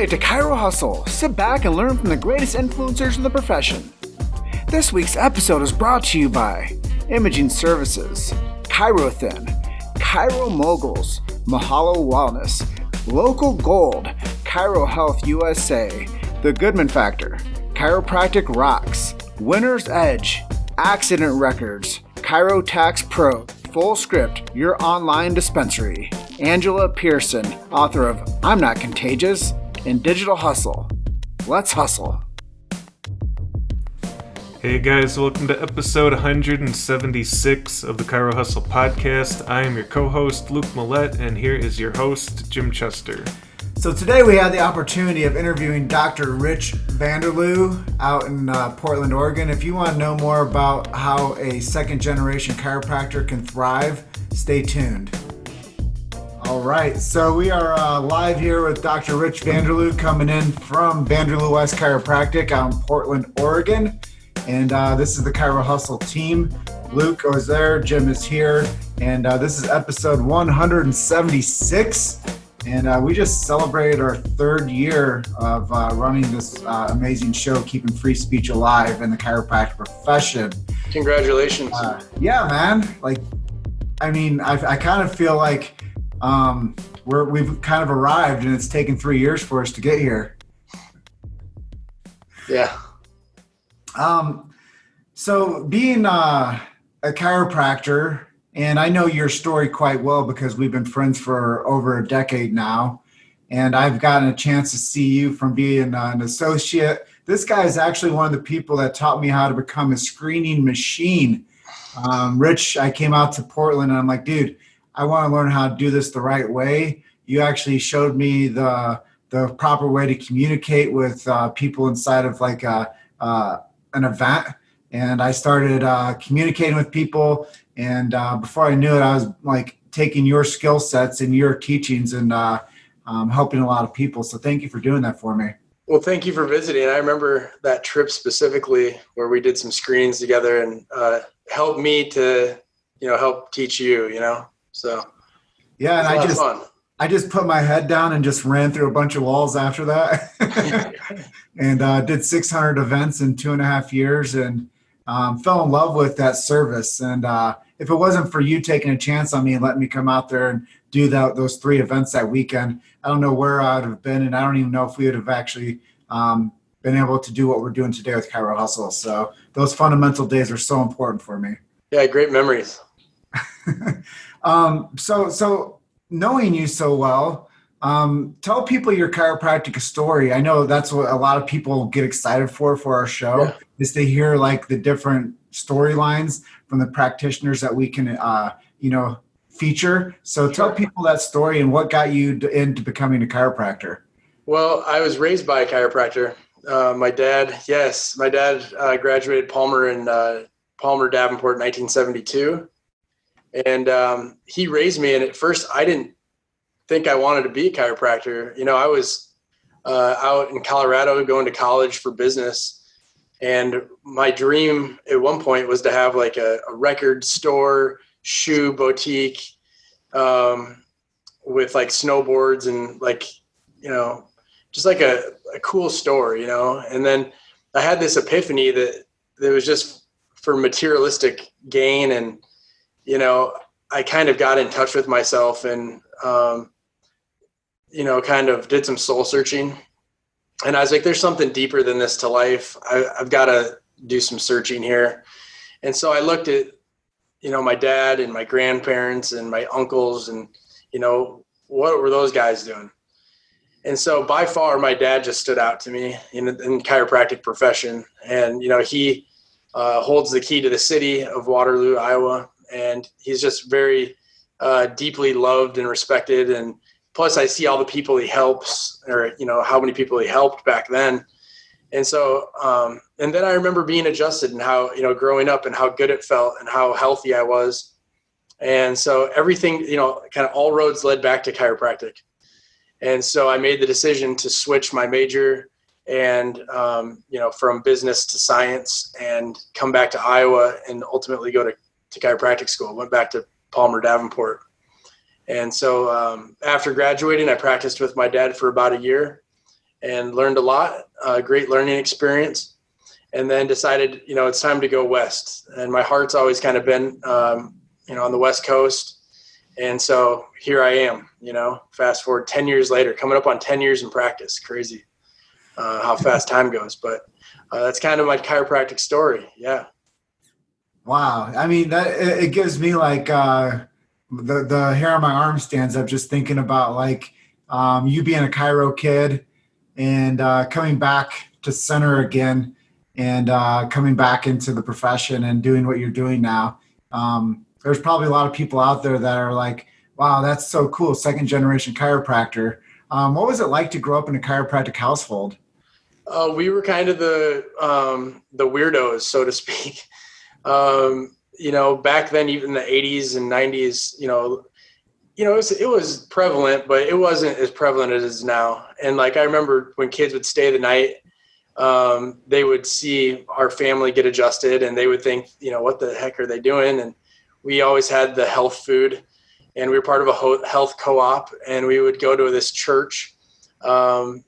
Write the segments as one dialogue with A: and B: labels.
A: to Chiro Hustle. Sit back and learn from the greatest influencers in the profession. This week's episode is brought to you by Imaging Services, ChiroThin, Chiro Moguls, Mahalo Wellness, Local Gold, Chiro Health USA, The Goodman Factor, Chiropractic Rocks, Winner's Edge, Accident Records, Chiro Tax Pro, Full Script, your online dispensary, Angela Pearson, author of I'm Not Contagious, and Digital Hustle. Let's hustle.
B: Hey guys, welcome to episode 176 of the Chiro Hustle podcast. I am your co-host, Luke Millette, and here is your host, Jim Chester.
A: So today we had the opportunity of interviewing Dr. Rich Vanderloo out in Portland, Oregon. If you want to know more about how a second-generation chiropractor can thrive, stay tuned. All right, so we are live here with Dr. Rich Vanderloo coming in from Vanderloo West Chiropractic out in Portland, Oregon. And this is the Chiro Hustle team. Luke is there, Jim is here, and this is episode 176. And we just celebrated our third year of running this amazing show, keeping free speech alive in the chiropractic profession.
C: Congratulations.
A: Yeah, man. I kind of feel like we've kind of arrived, and it's taken 3 years for us to get here.
C: Yeah.
A: So being a chiropractor, and I know your story quite well because we've been friends for over a decade now, and I've gotten a chance to see you from being an associate. This guy is actually one of the people that taught me how to become a screening machine. Rich, I came out to Portland and I'm like, dude, I want to learn how to do this the right way. You actually showed me the proper way to communicate with people inside of like an event. And I started communicating with people. And before I knew it, I was like taking your skill sets and your teachings and helping a lot of people. So thank you for doing that for me.
C: Well, thank you for visiting. I remember that trip specifically where we did some screenings together and helped me to, help teach you, So
A: yeah, and I just put my head down and just ran through a bunch of walls after that, and did 600 events in 2.5 years, and fell in love with that service. And if it wasn't for you taking a chance on me and letting me come out there and do those 3 events that weekend, I don't know where I would have been, and I don't even know if we would have actually been able to do what we're doing today with Chiro Hustle. So those fundamental days are so important for me.
C: Yeah, great memories.
A: So knowing you so well, tell people your chiropractic story. I know that's what a lot of people get excited for our show, is to hear like the different storylines from the practitioners that we can, feature. So tell people that story and what got you into becoming a chiropractor.
C: Well, I was raised by a chiropractor. My dad graduated Palmer Davenport in 1972. And he raised me. And at first I didn't think I wanted to be a chiropractor. I was out in Colorado going to college for business. And my dream at one point was to have like a record store, shoe boutique, with like snowboards and like, just like a cool store, And then I had this epiphany that was just for materialistic gain. And, I kind of got in touch with myself and, kind of did some soul searching. And I was like, there's something deeper than this to life. I've got to do some searching here. And so I looked at, my dad and my grandparents and my uncles and, what were those guys doing? And so by far, my dad just stood out to me in the chiropractic profession. And, he holds the key to the city of Waterloo, Iowa. And he's just very deeply loved and respected. And plus I see all the people he helps, or, how many people he helped back then. And so, and then I remember being adjusted and how, growing up and how good it felt and how healthy I was. And so everything, kind of all roads led back to chiropractic. And so I made the decision to switch my major and, from business to science and come back to Iowa and ultimately go to chiropractic school. Went back to Palmer Davenport. And so after graduating, I practiced with my dad for about a year. and learned a lot, great learning experience, and then decided, it's time to go west. And my heart's always kind of been, on the West Coast. And so here I am, fast forward 10 years later, coming up on 10 years in practice. Crazy how fast time goes. But that's kind of my chiropractic story. Yeah.
A: Wow. I mean, it gives me like the hair on my arm stands up just thinking about like you being a chiro kid and coming back to center again and coming back into the profession and doing what you're doing now. There's probably a lot of people out there that are like, wow, that's so cool. Second generation chiropractor. What was it like to grow up in a chiropractic household?
C: We were kind of the weirdos, so to speak. Back then, even in the 80s and 90s, it was prevalent, but it wasn't as prevalent as it is now. And like, I remember when kids would stay the night, they would see our family get adjusted and they would think, what the heck are they doing? And we always had the health food, and we were part of a health co-op, and we would go to this church, and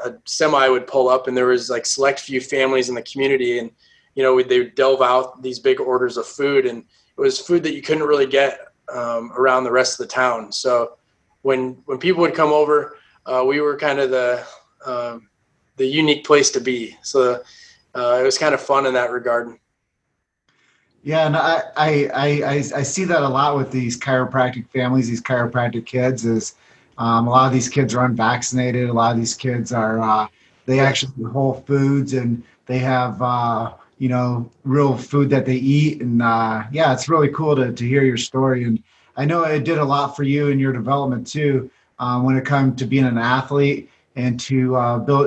C: a semi would pull up, and there was like select few families in the community, and they would delve out these big orders of food, and it was food that you couldn't really get around the rest of the town. So when people would come over, we were kind of the unique place to be. So it was kind of fun in that regard.
A: Yeah, and I see that a lot with these chiropractic families, these chiropractic kids. Is a lot of these kids are unvaccinated. A lot of these kids are they actually eat whole foods, and they have real food that they eat. And it's really cool to hear your story. And I know it did a lot for you in your development too, when it comes to being an athlete and to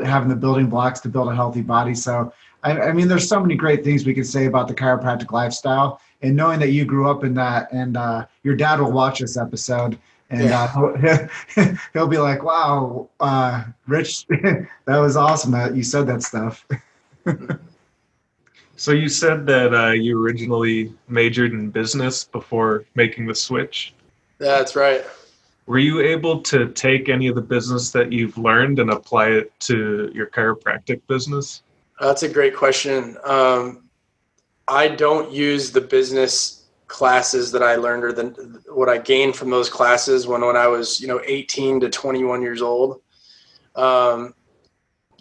A: having the building blocks to build a healthy body. So I mean, there's so many great things we could say about the chiropractic lifestyle, and knowing that you grew up in that, and your dad will watch this episode, and he'll be like, wow, Rich, that was awesome that you said that stuff.
B: So you said that you originally majored in business before making the switch?
C: That's right.
B: Were you able to take any of the business that you've learned and apply it to your chiropractic business?
C: That's a great question. I don't use the business classes that I learned or what I gained from those classes when I was 18 to 21 years old.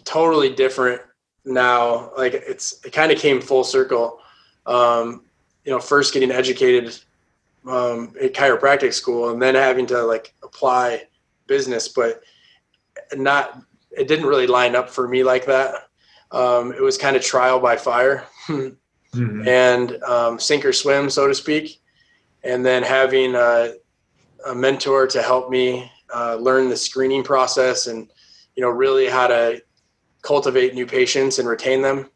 C: Totally different now. Like it kind of came full circle. First getting educated at chiropractic school, and then having to like apply business, but it didn't really line up for me like that. It was kind of trial by fire and sink or swim, so to speak. And then having a mentor to help me learn the screening process and, really how to cultivate new patients and retain them.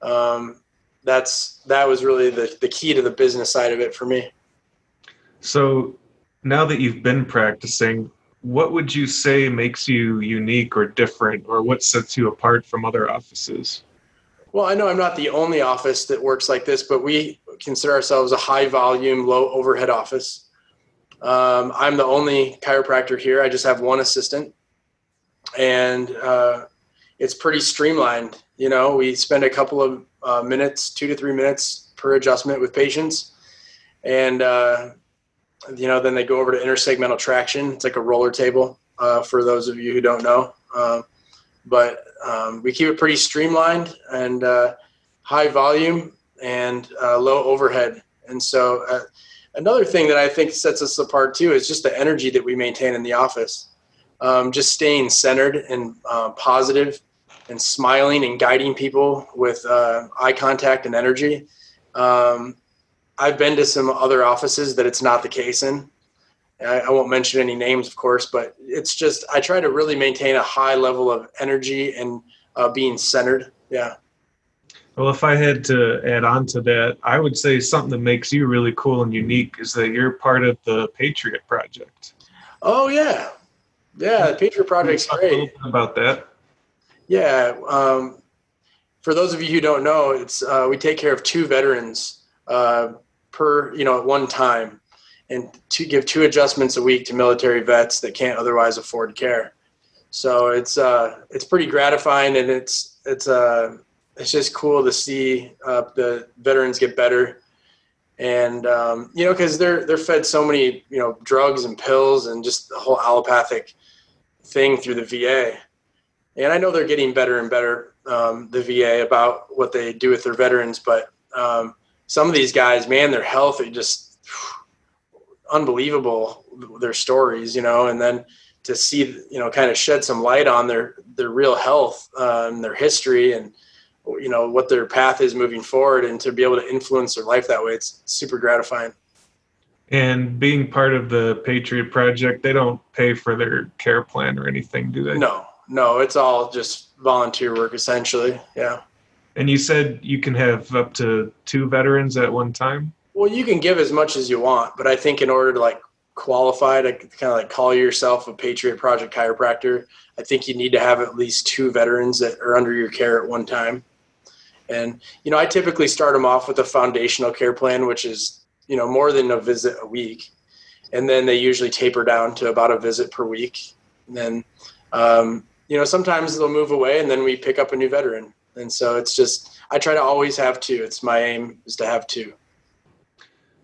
C: That was really the key to the business side of it for me.
B: So now that you've been practicing, what would you say makes you unique or different, or what sets you apart from other offices?
C: Well, I know I'm not the only office that works like this, but we consider ourselves a high volume, low overhead office. I'm the only chiropractor here. I just have one assistant, and it's pretty streamlined. We spend a couple of minutes, 2 to 3 minutes per adjustment with patients. And, then they go over to intersegmental traction. It's like a roller table for those of you who don't know. But we keep it pretty streamlined and high volume and low overhead. And so another thing that I think sets us apart too is just the energy that we maintain in the office. Just staying centered and positive and smiling and guiding people with eye contact and energy. I've been to some other offices that it's not the case in. I won't mention any names, of course, but it's just, I try to really maintain a high level of energy and being centered. Yeah.
B: Well, if I had to add on to that, I would say something that makes you really cool and unique is that you're part of the Patriot Project.
C: Oh, yeah. Yeah, the Patriot Project's great.
B: Talk a little bit about that.
C: Yeah. For those of you who don't know, it's we take care of 2 veterans at one time, and to give 2 adjustments a week to military vets that can't otherwise afford care. So it's pretty gratifying, and it's just cool to see the veterans get better. And because they're fed so many drugs and pills and just the whole allopathic thing through the VA. And I know they're getting better and better, the VA, about what they do with their veterans. But some of these guys, man, their health is just unbelievable, their stories, and then to see, kind of shed some light on their real health, their history, and, what their path is moving forward, and to be able to influence their life that way. It's super gratifying.
B: And being part of the Patriot Project, they don't pay for their care plan or anything, do they?
C: No, it's all just volunteer work, essentially. Yeah.
B: And you said you can have up to 2 veterans at one time?
C: Well, you can give as much as you want, but I think in order to qualify to kind of call yourself a Patriot Project chiropractor, I think you need to have at least 2 veterans that are under your care at one time. And, I typically start them off with a foundational care plan, which is, more than a visit a week. And then they usually taper down to about a visit per week. And then, sometimes they'll move away, and then we pick up a new veteran. And so it's just, I try to always have 2. It's my aim is to have 2.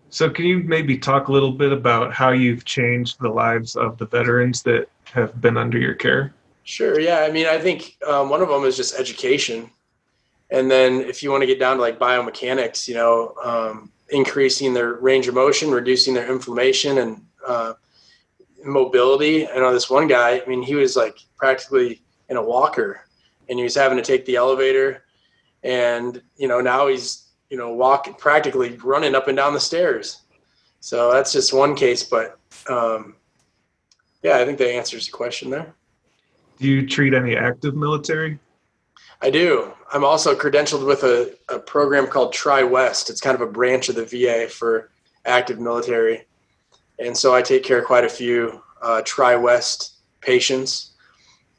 B: So can you maybe talk a little bit about how you've changed the lives of the veterans that have been under your care?
C: Sure. Yeah. I mean, I think one of them is just education. And then if you want to get down to biomechanics, increasing their range of motion, reducing their inflammation and mobility. I know this one guy, I mean, he was practically in a walker, and he was having to take the elevator, and, now he's, walking, practically running up and down the stairs. So that's just one case, but I think that answers the question there.
B: Do you treat any active military?
C: I do. I'm also credentialed with a program called Tri-West. It's kind of a branch of the VA for active military. And so I take care of quite a few Tri-West patients.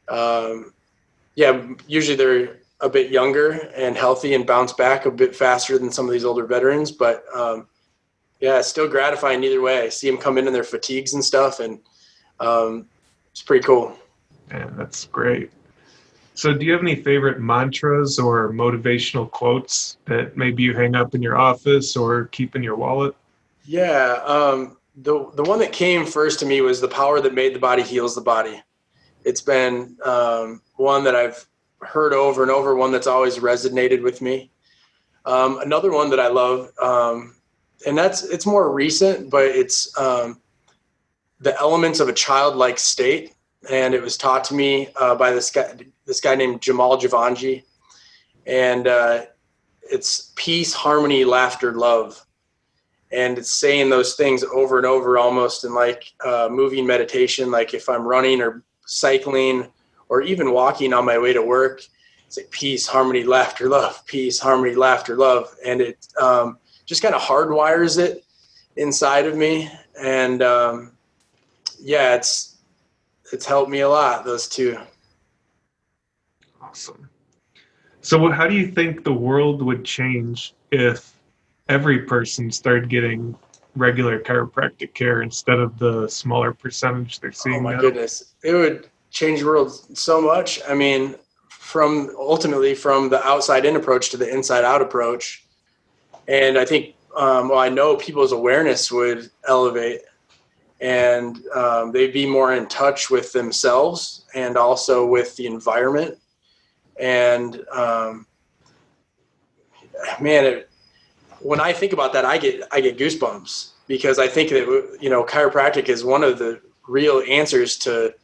C: Usually they're a bit younger and healthy and bounce back a bit faster than some of these older veterans. But it's still gratifying either way. I see them come in their fatigues and stuff, and it's pretty cool.
B: Yeah, that's great. So do you have any favorite mantras or motivational quotes that maybe you hang up in your office or keep in your wallet?
C: Yeah. The one that came first to me was "The power that made the body heals the body." It's been one that I've heard over and over, one that's always resonated with me. Another one that I love, and it's more recent, but it's the elements of a childlike state. And it was taught to me by this guy named Jamal Javanji. And it's peace, harmony, laughter, love. And it's saying those things over and over, almost in moving meditation. Like if I'm running or cycling or even walking on my way to work, it's peace, harmony, laughter, love, peace, harmony, laughter, love. And it just kind of hardwires it inside of me. And it's helped me a lot, those 2.
B: Awesome. So how do you think the world would change if every person started getting regular chiropractic care instead of the smaller percentage they're seeing now?
C: Oh my goodness. It would change the world so much. I mean, ultimately from the outside in approach to the inside out approach. And I think, I know people's awareness would elevate, and they'd be more in touch with themselves and also with the environment. And when I think about that, I get goosebumps, because I think that chiropractic is one of the real answers to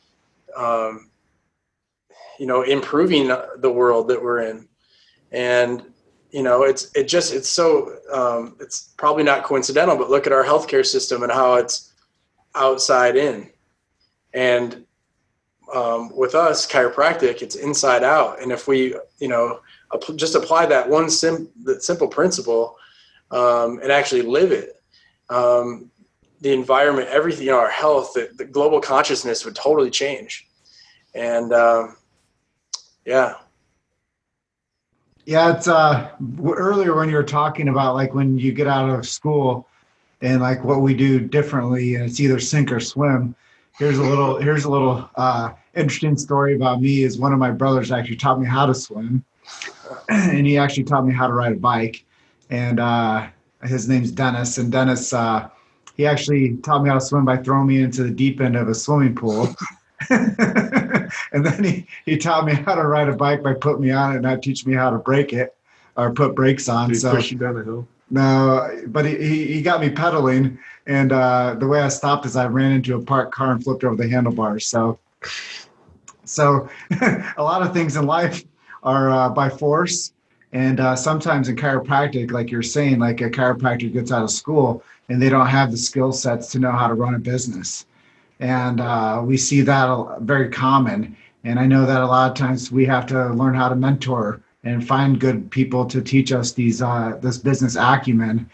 C: improving the world that we're in. And it's probably not coincidental, but look at our healthcare system and how it's outside in. And with us, chiropractic, it's inside out. And if we just apply that one simple principle and actually live it, the environment, everything, our health, the global consciousness would totally change. And
A: It's earlier when you were talking about when you get out of school and what we do differently, and it's either sink or swim. here's a little interesting story about me. Is one of my brothers actually taught me how to swim, and he actually taught me how to ride a bike. And his name's Dennis. And Dennis, he actually taught me how to swim by throwing me into the deep end of a swimming pool. And then he taught me how to ride a bike by putting me on it and not teach me how to brake it or put brakes on.
B: Did he
A: So
B: push you down a hill?
A: no, but he got me pedaling, and the way I stopped is I ran into a parked car and flipped over the handlebars. So a lot of things in life are by force, and sometimes in chiropractic, like you're saying, like a chiropractor gets out of school and they don't have the skill sets to know how to run a business, and we see that very common. And I know that a lot of times we have to learn how to mentor and find good people to teach us this business acumen.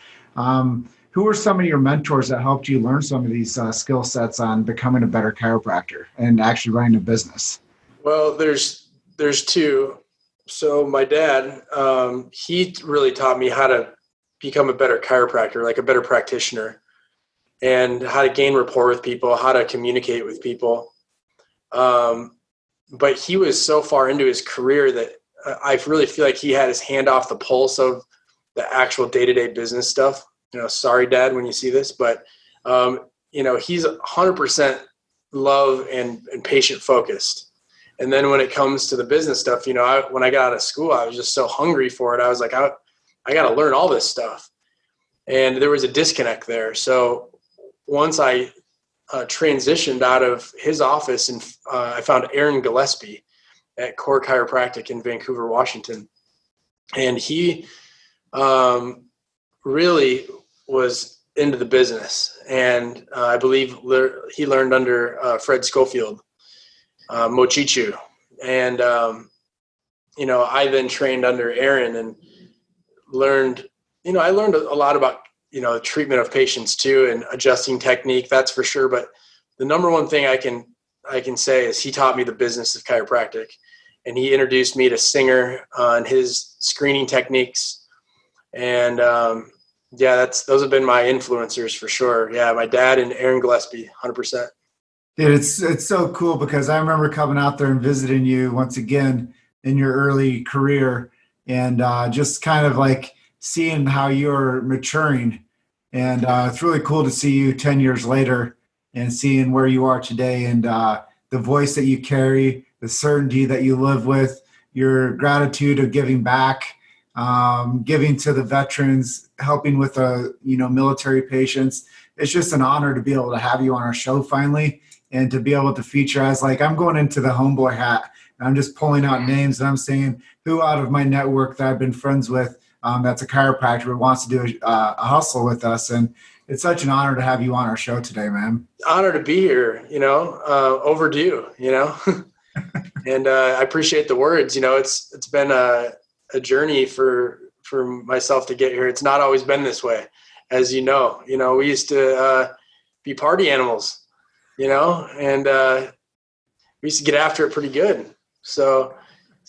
A: Who are some of your mentors that helped you learn some of these skill sets on becoming a better chiropractor and actually running a business?
C: Well, there's two. So my dad, he really taught me how to become a better chiropractor, like a better practitioner, and how to gain rapport with people, how to communicate with people. But he was so far into his career that I really feel like he had his hand off the pulse of the actual day-to-day business stuff. Sorry, Dad, when you see this, but he's 100% love and patient focused. And then when it comes to the business stuff, when I got out of school, I was just so hungry for it. I was like, I got to learn all this stuff. And there was a disconnect there. So once I transitioned out of his office, and I found Aaron Gillespie at Core Chiropractic in Vancouver, Washington. And he really was into the business. And I believe he learned under Fred Schofield, Mochichu. And, I then trained under Aaron and learned, I learned a lot about, treatment of patients too, and adjusting technique, that's for sure. But the number one thing I can say is he taught me the business of chiropractic, and he introduced me to Singer and his screening techniques. And those have been my influencers for sure. Yeah, my dad and Aaron Gillespie, 100%.
A: Dude, it's so cool because I remember coming out there and visiting you once again in your early career, and just kind of like seeing how you're maturing. And it's really cool to see you 10 years later and seeing where you are today, and the voice that you carry, the certainty that you live with, your gratitude of giving back, giving to the veterans, helping with military patients. It's just an honor to be able to have you on our show finally, and to be able to feature as I'm going into the homeboy hat, and I'm just pulling out names, and I'm saying who out of my network that I've been friends with that's a chiropractor who wants to do a hustle with us. And it's such an honor to have you on our show today, man.
C: Honor to be here, overdue, and I appreciate the words. It's been a journey for myself to get here. It's not always been this way, as we used to be party animals, and we used to get after it pretty good. So,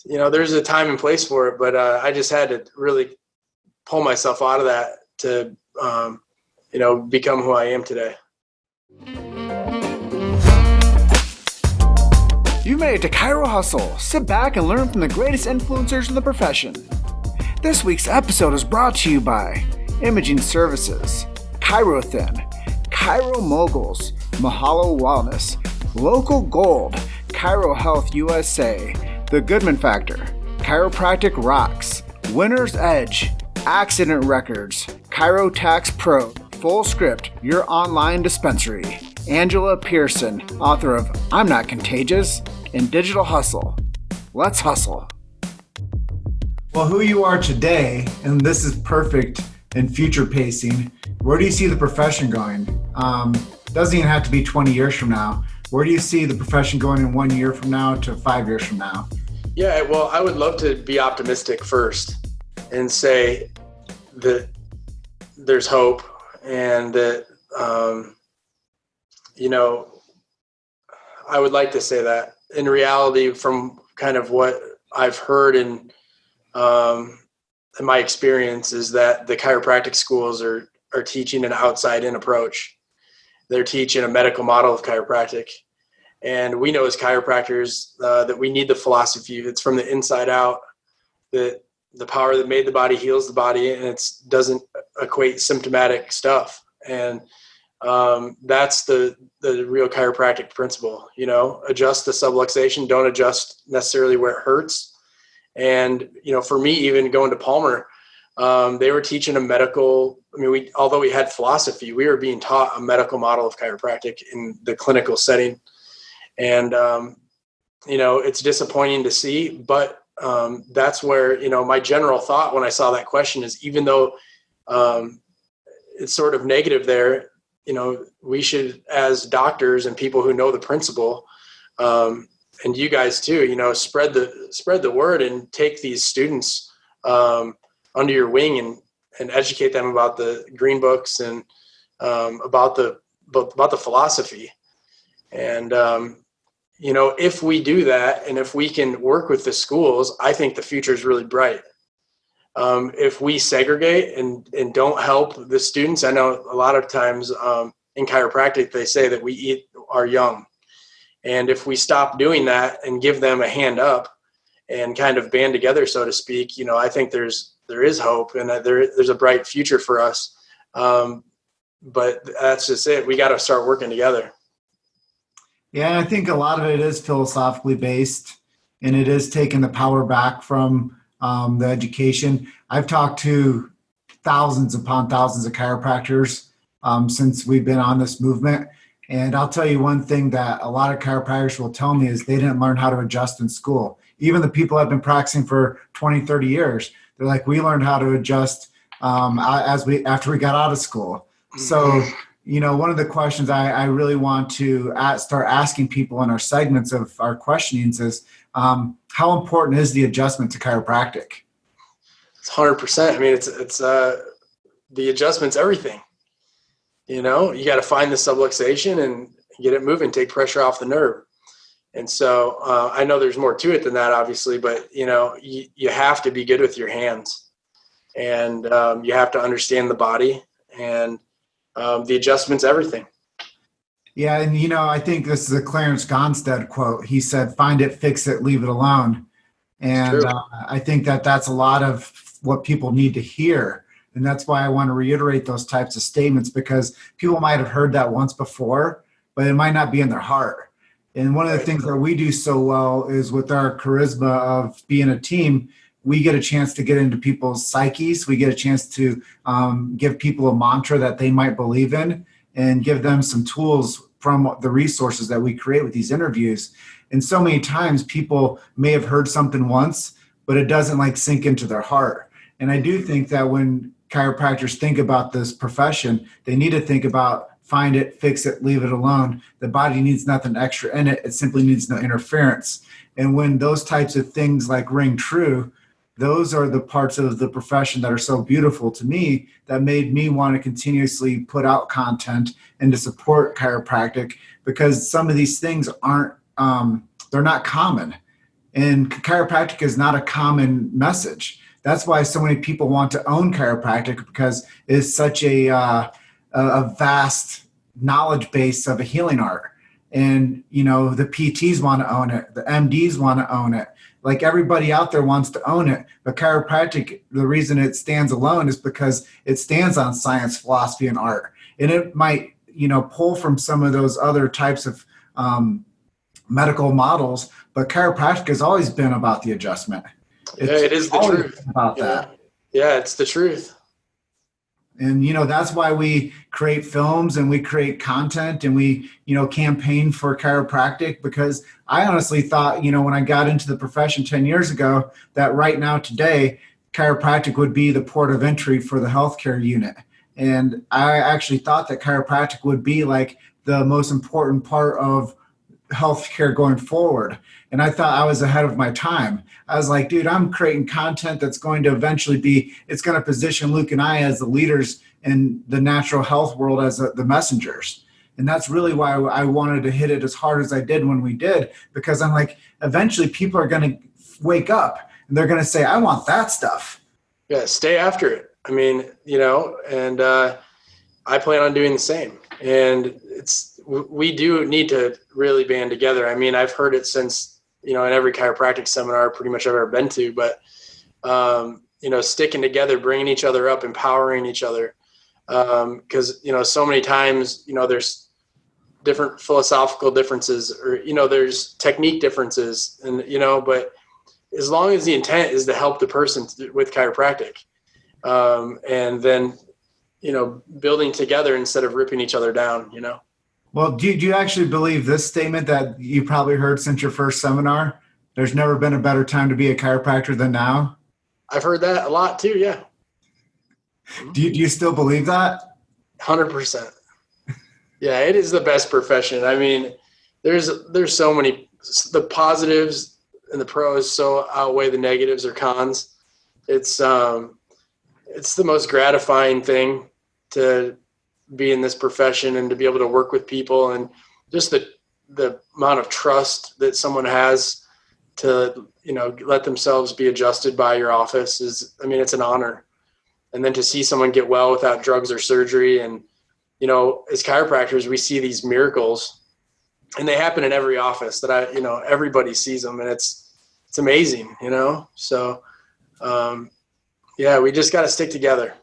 C: there's a time and place for it, but I just had to really pull myself out of that to, become who I am today.
D: You made it to Chiro Hustle. Sit back and learn from the greatest influencers in the profession. This week's episode is brought to you by Imaging Services, ChiroThin, Chiro Moguls, Mahalo Wellness, Local Gold, Chiro Health USA, The Goodman Factor, Chiropractic Rocks, Winner's Edge, Accident Records, Chiro Tax Pro, Full Script, your online dispensary, Angela Pearson, author of I'm Not Contagious, and Digital Hustle. Let's hustle.
A: Well, who you are today, and this is perfect in future pacing, where do you see the profession going? Doesn't even have to be 20 years from now. Where do you see the profession going in 1 year from now to 5 years from now?
C: Yeah, well, I would love to be optimistic first and say that there's hope, and that, I would like to say that. In reality, from kind of what I've heard and in my experience, is that the chiropractic schools are teaching an outside-in approach. they're teaching a medical model of chiropractic. And we know as chiropractors that we need the philosophy. It's from the inside out, that the power that made the body heals the body, and it doesn't equate symptomatic stuff. And that's the real chiropractic principle, adjust the subluxation, don't adjust necessarily where it hurts. And, for me, even going to Palmer, they were teaching a medical, although we had philosophy, we were being taught a medical model of chiropractic in the clinical setting. And, it's disappointing to see, but that's where, my general thought when I saw that question is, even though it's sort of negative there, we should, as doctors and people who know the principle, and you guys too, spread the word and take these students under your wing and educate them about the green books and about the philosophy. And if we do that, and if we can work with the schools, I think the future is really bright. If we segregate and don't help the students, I know a lot of times in chiropractic, they say that we eat our young. And if we stop doing that and give them a hand up and kind of band together, so to speak, I think there is hope, and there's a bright future for us. But that's just it. We got to start working together.
A: Yeah, I think a lot of it is philosophically based, and it is taking the power back from the education. I've talked to thousands upon thousands of chiropractors since we've been on this movement. And I'll tell you one thing that a lot of chiropractors will tell me is they didn't learn how to adjust in school. Even the people that have been practicing for 20, 30 years, they're like, we learned how to adjust after we got out of school. So, one of the questions I really want to start asking people in our segments of our questionings is, how important is the adjustment to chiropractic?
C: It's 100%. It's the adjustment's everything. You got to find the subluxation and get it moving, take pressure off the nerve. And so I know there's more to it than that, obviously, but you have to be good with your hands, and you have to understand the body, and the adjustment's everything.
A: Yeah. And, I think this is a Clarence Gonstead quote. He said, find it, fix it, leave it alone. And I think that's a lot of what people need to hear. And that's why I want to reiterate those types of statements, because people might have heard that once before, but it might not be in their heart. And one of the things that we do so well is with our charisma of being a team, we get a chance to get into people's psyches. We get a chance to give people a mantra that they might believe in, and give them some tools from the resources that we create with these interviews. And so many times people may have heard something once, but it doesn't sink into their heart. And I do think that when chiropractors think about this profession, they need to think about find it, fix it, leave it alone. The body needs nothing extra in it. It simply needs no interference. And when those types of things ring true, those are the parts of the profession that are so beautiful to me, that made me want to continuously put out content and to support chiropractic, because some of these things aren't, they're not common. And chiropractic is not a common message. That's why so many people want to own chiropractic, because it's such a vast knowledge base of a healing art. And, the PTs want to own it. The MDs want to own it. Everybody out there wants to own it. But chiropractic, the reason it stands alone is because it stands on science, philosophy, and art. And it might, pull from some of those other types of medical models, but chiropractic has always been about the adjustment.
C: It is the truth
A: about that.
C: Yeah, it's the truth.
A: And, that's why we create films and we create content and we, campaign for chiropractic, because I honestly thought, when I got into the profession 10 years ago, that right now today, chiropractic would be the port of entry for the healthcare unit. And I actually thought that chiropractic would be the most important part of healthcare going forward. And I thought I was ahead of my time. I was like, dude, I'm creating content that's going to eventually it's going to position Luke and I as the leaders in the natural health world, as the messengers. And that's really why I wanted to hit it as hard as I did when we did, because I'm like, eventually people are going to wake up and they're going to say, I want that stuff.
C: Yeah, stay after it. And I plan on doing the same. And we do need to really band together. I mean, I've heard it since, in every chiropractic seminar pretty much I've ever been to, but, sticking together, bringing each other up, empowering each other. Cause so many times, there's different philosophical differences or, there's technique differences and, but as long as the intent is to help the person with chiropractic, and then, building together instead of ripping each other down,
A: Well, do you actually believe this statement that you probably heard since your first seminar? There's never been a better time to be a chiropractor than now.
C: I've heard that a lot too. Yeah.
A: Do you still believe that?
C: 100%. Yeah, it is the best profession. I mean, there's so many, the positives and the pros so outweigh the negatives or cons. It's the most gratifying thing to be in this profession and to be able to work with people, and just the amount of trust that someone has to, let themselves be adjusted by your office it's an honor. And then to see someone get well without drugs or surgery. And, as chiropractors, we see these miracles and they happen in every office that everybody sees them, and it's amazing, So, we just got to stick together.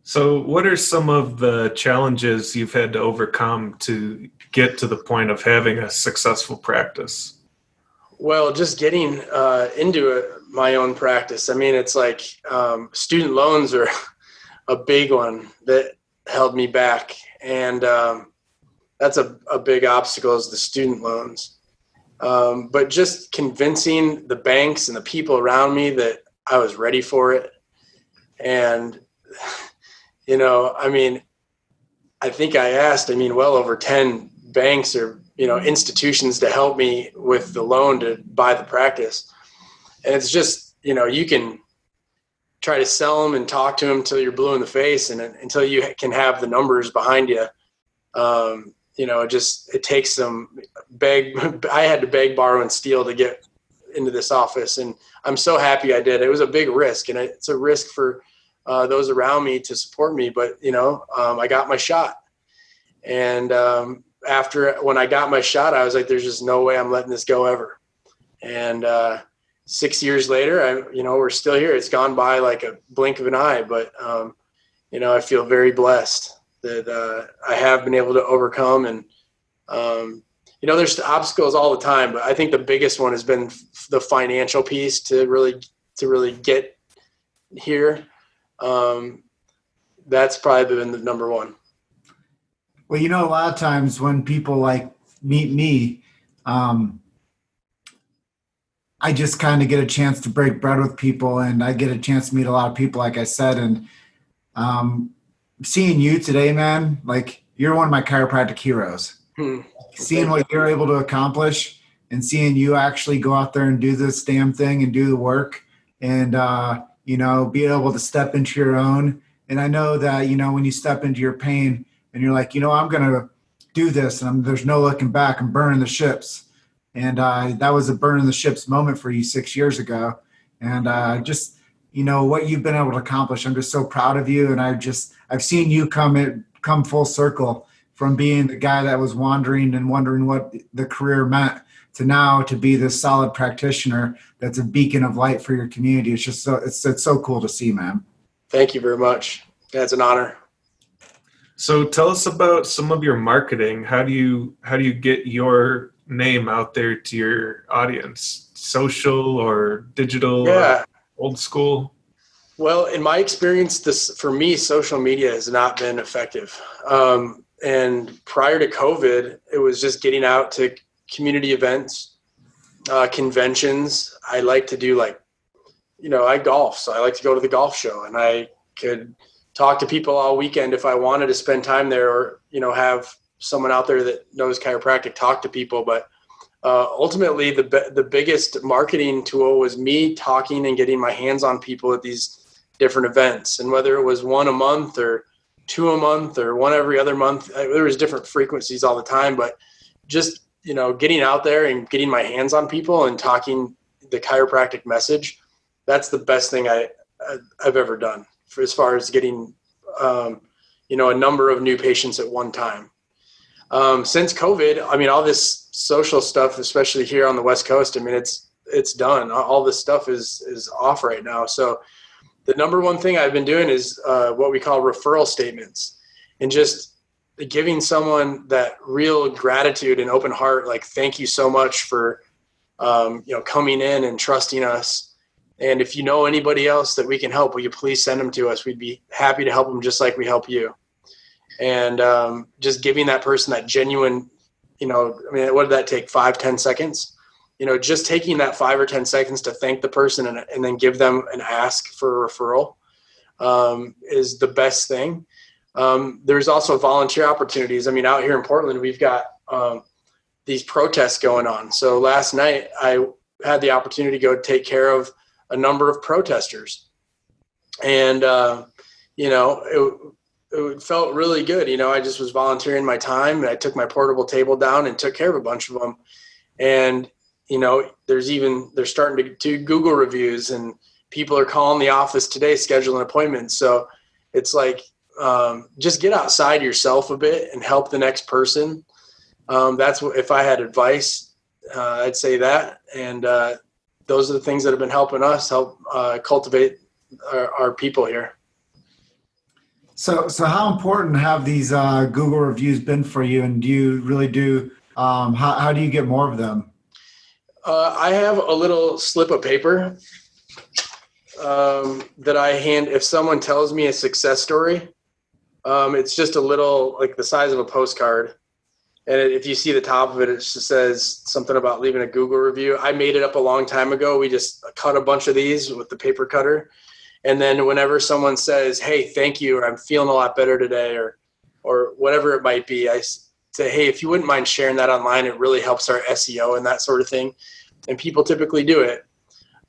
B: So what are some of the challenges you've had to overcome to get to the point of having a successful practice?
C: Well, just getting into my own practice. I mean, it's like student loans are a big one that held me back. And that's a big obstacle, is the student loans. But just convincing the banks and the people around me that I was ready for it. And, I think I asked, well over 10 banks or, institutions to help me with the loan to buy the practice. And it's just, you can try to sell them and talk to them until you're blue in the face, and until you can have the numbers behind you. It takes some I had to beg, borrow, and steal to get into this office. And I'm so happy I did. It was a big risk, and it's a risk for those around me to support me. But, I got my shot. And when I got my shot, I was like, there's just no way I'm letting this go ever. And 6 years later, we're still here. It's gone by like a blink of an eye, but, I feel very blessed that I have been able to overcome. And, there's obstacles all the time, but I think the biggest one has been the financial piece to really get here. That's probably been the number one.
A: Well, a lot of times when people meet me, I just kind of get a chance to break bread with people, and I get a chance to meet a lot of people, like I said. And seeing you today, man, you're one of my chiropractic heroes. Seeing what you're able to accomplish and seeing you actually go out there and do this damn thing and do the work and, be able to step into your own. And I know that, when you step into your pain and you're like, I'm going to do this, and there's no looking back, I'm burning the ships. And that was a burning the ships moment for you 6 years ago. And just, what you've been able to accomplish, I'm just so proud of you. And I've seen you come full circle from being the guy that was wandering and wondering what the career meant to now to be this solid practitioner that's a beacon of light for your community. It's just it's so cool to see, man.
C: Thank you very much. That's an honor.
B: So tell us about some of your marketing. How do you get your name out there to your audience? Social or digital?
C: Yeah.
B: Or old school?
C: Well, in my experience, for me, social media has not been effective. And prior to COVID, it was just getting out to community events, conventions. I like to do I golf. So I like to go to the golf show, and I could talk to people all weekend if I wanted to spend time there, or, have someone out there that knows chiropractic talk to people. But ultimately, the biggest marketing tool was me talking and getting my hands on people at these different events. And whether it was one a month or two a month or one every other month, there was different frequencies all the time. But just, getting out there and getting my hands on people and talking the chiropractic message, that's the best thing I've ever done as far as getting, a number of new patients at one time. Since COVID, I mean, all this social stuff, especially here on the West Coast, I mean, it's done. All this stuff is off right now. So the number one thing I've been doing is what we call referral statements, and just giving someone that real gratitude and open heart, like, thank you so much for, coming in and trusting us. And if you know anybody else that we can help, will you please send them to us? We'd be happy to help them just like we help you. And just giving that person that genuine, what did that take? 5-10 seconds? Just taking that 5 or 10 seconds to thank the person and then give them an ask for a referral is the best thing. There's also volunteer opportunities. I mean, out here in Portland, we've got these protests going on. So last night I had the opportunity to go take care of a number of protesters, and it felt really good. I just was volunteering my time, and I took my portable table down and took care of a bunch of them. And, they're starting to do Google reviews, and people are calling the office today, scheduling appointments. So it's like, just get outside yourself a bit and help the next person. That's what, if I had advice, I'd say that. And, those are the things that have been helping us cultivate our people here.
A: So how important have these Google reviews been for you, and do you really do? How do you get more of them?
C: I have a little slip of paper that I hand if someone tells me a success story. It's just a little, like the size of a postcard, and if you see the top of it, it just says something about leaving a Google review. I made it up a long time ago. We just cut a bunch of these with the paper cutter. And then whenever someone says, hey, thank you, or I'm feeling a lot better today, or whatever it might be, I say, hey, if you wouldn't mind sharing that online, it really helps our SEO and that sort of thing. And people typically do it.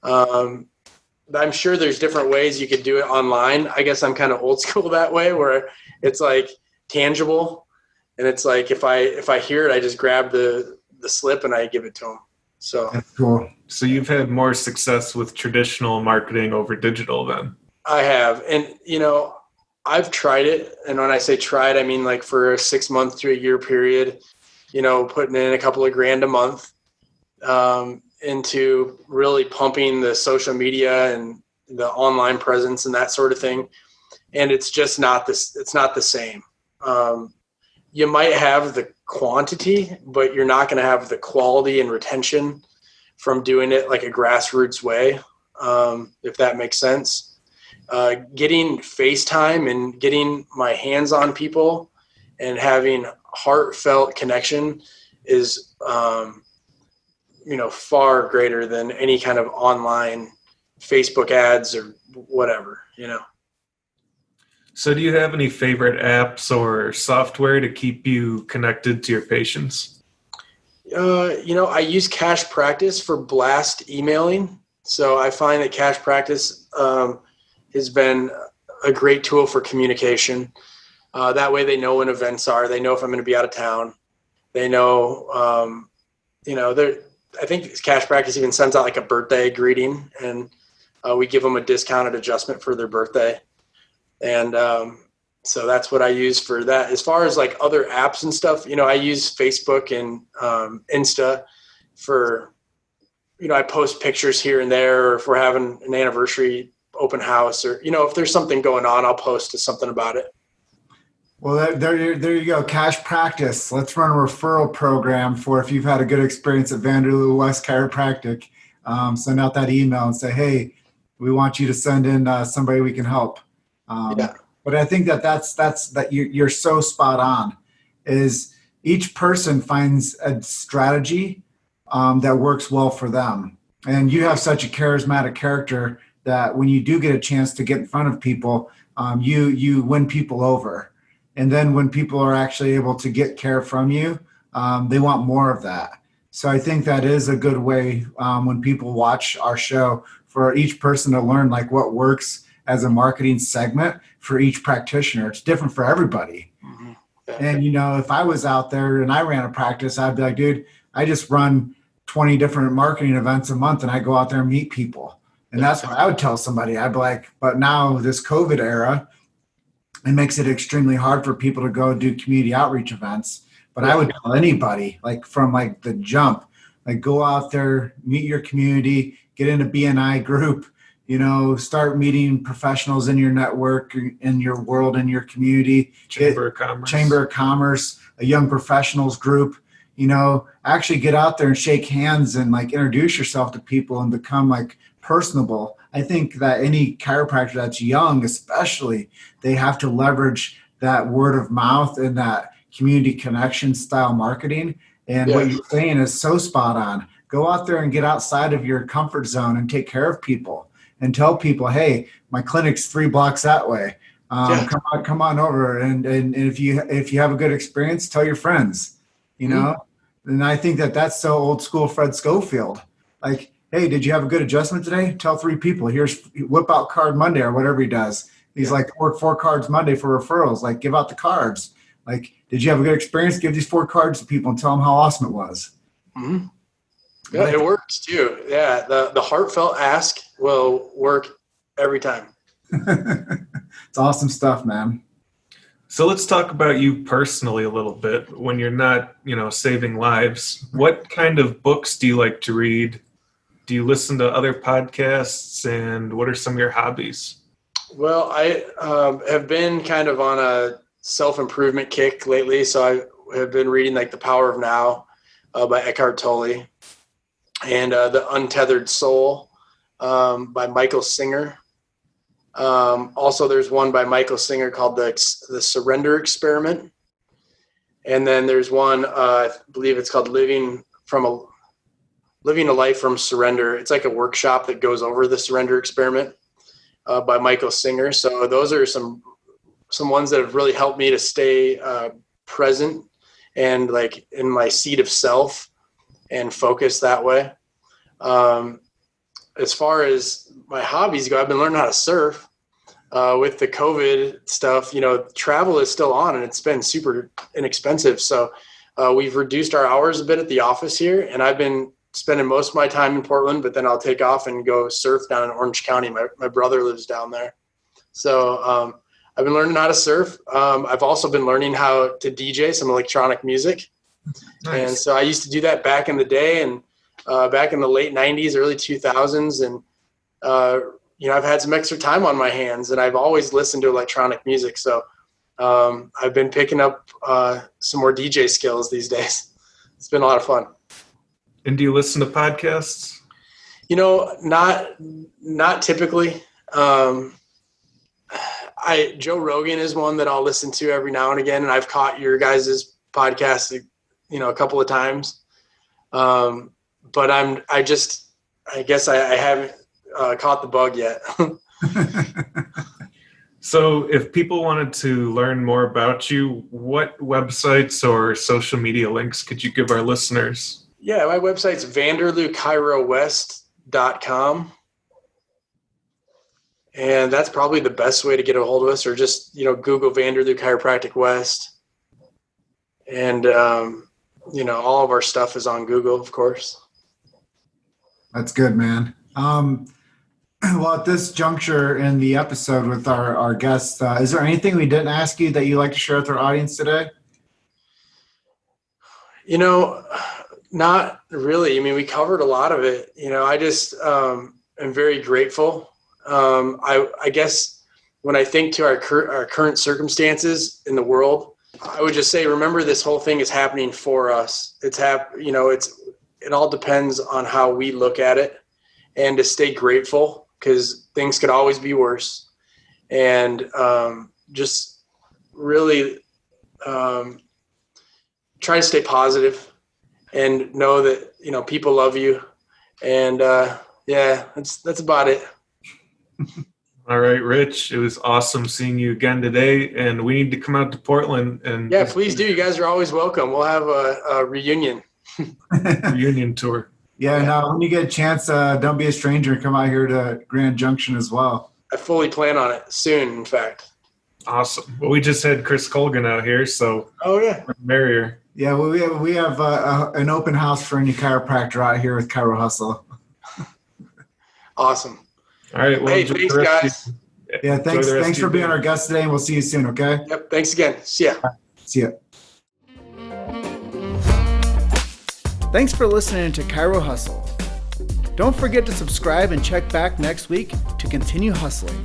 C: I'm sure there's different ways you could do it online. I guess I'm kind of old school that way, where it's like tangible. And it's like, if I hear it, I just grab the slip and I give it to them. So
A: that's cool.
B: So you've had more success with traditional marketing over digital then?
C: I have. And, I've tried it. And when I say tried, I mean like for a 6 month to a year period, putting in a couple of grand a month into really pumping the social media and the online presence and that sort of thing. And it's just not this. It's not the same. You might have the quantity, but you're not going to have the quality and retention from doing it like a grassroots way, if that makes sense. Getting FaceTime and getting my hands on people and having heartfelt connection is, far greater than any kind of online Facebook ads or whatever,
B: So do you have any favorite apps or software to keep you connected to your patients?
C: I use Cash Practice for blast emailing. So I find that Cash Practice has been a great tool for communication. That way they know when events are. They know if I'm going to be out of town. They know, I think Cash Practice even sends out like a birthday greeting, and we give them a discounted adjustment for their birthday. And so that's what I use for that. As far as like other apps and stuff, I use Facebook and Insta for, I post pictures here and there, or if we're having an anniversary open house, or, if there's something going on, I'll post something about it.
A: Well, there you go. Cash Practice. Let's run a referral program for if you've had a good experience at Vanderloo West Chiropractic. Send out that email and say, hey, we want you to send in somebody we can help. But I think that you're so spot on. Is each person finds a strategy that works well for them, and you have such a charismatic character that when you do get a chance to get in front of people, you win people over. And then when people are actually able to get care from you, they want more of that. So I think that is a good way when people watch our show for each person to learn like what works as a marketing segment for each practitioner. It's different for everybody. Mm-hmm. And, if I was out there and I ran a practice, I'd be like, dude, I just run 20 different marketing events a month and I go out there and meet people. And that's what I would tell somebody. I'd be like, but now this COVID era, it makes it extremely hard for people to go do community outreach events. But I would tell anybody, like from like the jump, like go out there, meet your community, get in a BNI group, start meeting professionals in your network, in your world, in your community.
B: Chamber of
A: Commerce, a young professionals group, actually get out there and shake hands and like introduce yourself to people and become like personable. I think that any chiropractor that's young, especially, they have to leverage that word of mouth and that community connection style marketing. And what you're saying is so spot on. Go out there and get outside of your comfort zone and take care of people and tell people, hey, my clinic's 3 blocks that way. Come on over. And if you have a good experience, tell your friends, And I think that's so old school Fred Schofield. Like, hey, did you have a good adjustment today? Tell 3 people. Here's whip out card Monday or whatever he does. He's like, work 4 cards Monday for referrals. Like, give out the cards. Like, did you have a good experience? Give these 4 cards to people and tell them how awesome it was.
C: Mm-hmm. Yeah, it works too. Yeah, the heartfelt ask will work every time.
A: It's awesome stuff, man.
B: So let's talk about you personally a little bit. When you're not, saving lives, what kind of books do you like to read? Do you listen to other podcasts? And what are some of your hobbies?
C: Well, I have been kind of on a self-improvement kick lately. So I have been reading like The Power of Now by Eckhart Tolle and The Untethered Soul by Michael Singer. Also, there's one by Michael Singer called the Surrender Experiment. And then there's one, I believe it's called Living a Life from Surrender. It's like a workshop that goes over the surrender experiment by Michael Singer. So those are some ones that have really helped me to stay present and like in my seat of self and focus that way. As far as my hobbies go, I've been learning how to surf. With the COVID stuff, travel is still on and it's been super inexpensive. So we've reduced our hours a bit at the office here, and I've been spending most of my time in Portland, but then I'll take off and go surf down in Orange County. My brother lives down there. So I've been learning how to surf. I've also been learning how to DJ some electronic music. Nice. And so I used to do that back in the day and back in the late 90s, early 2000s. And, I've had some extra time on my hands and I've always listened to electronic music. So I've been picking up some more DJ skills these days. It's been a lot of fun.
B: And do you listen to podcasts?
C: Not typically. Joe Rogan is one that I'll listen to every now and again, and I've caught your guys' podcast, a couple of times. But I guess I haven't caught the bug yet.
B: So if people wanted to learn more about you, what websites or social media links could you give our listeners?
C: Yeah, my website's vanderloocchirowest.com. And that's probably the best way to get a hold of us, or just, Google Vanderloo Chiropractic West. And, all of our stuff is on Google, of course.
A: That's good, man. Well, at this juncture in the episode with our guests, is there anything we didn't ask you that you'd like to share with our audience today?
C: Not really. I mean, we covered a lot of it. I just am very grateful. I guess when I think to our current circumstances in the world, I would just say, remember, this whole thing is happening for us. It all depends on how we look at it, and to stay grateful, because things could always be worse. And just really try to stay positive and know that, people love you. And that's about it.
B: All right, Rich, it was awesome seeing you again today, and we need to come out to Portland. And
C: yeah, please do. You guys are always welcome. We'll have a reunion.
B: Reunion tour.
A: Yeah, now when you get a chance, don't be a stranger and come out here to Grand Junction as well.
C: I fully plan on it soon, in fact.
B: Awesome. Well, we just had Chris Colgan out here, so merrier.
A: Yeah, well, we have an open house for any chiropractor out here with Chiro Hustle.
C: Awesome.
B: All right. Well,
C: hey, thanks, guys.
A: Yeah,
B: Enjoy
A: thanks.
B: the rest
A: Thanks
B: of
A: for
B: your
A: being
B: day.
A: our guest today, and we'll see you soon. Okay.
C: Yep. Thanks again. See ya.
A: See ya.
D: Thanks for listening to Chiro Hustle. Don't forget to subscribe and check back next week to continue hustling.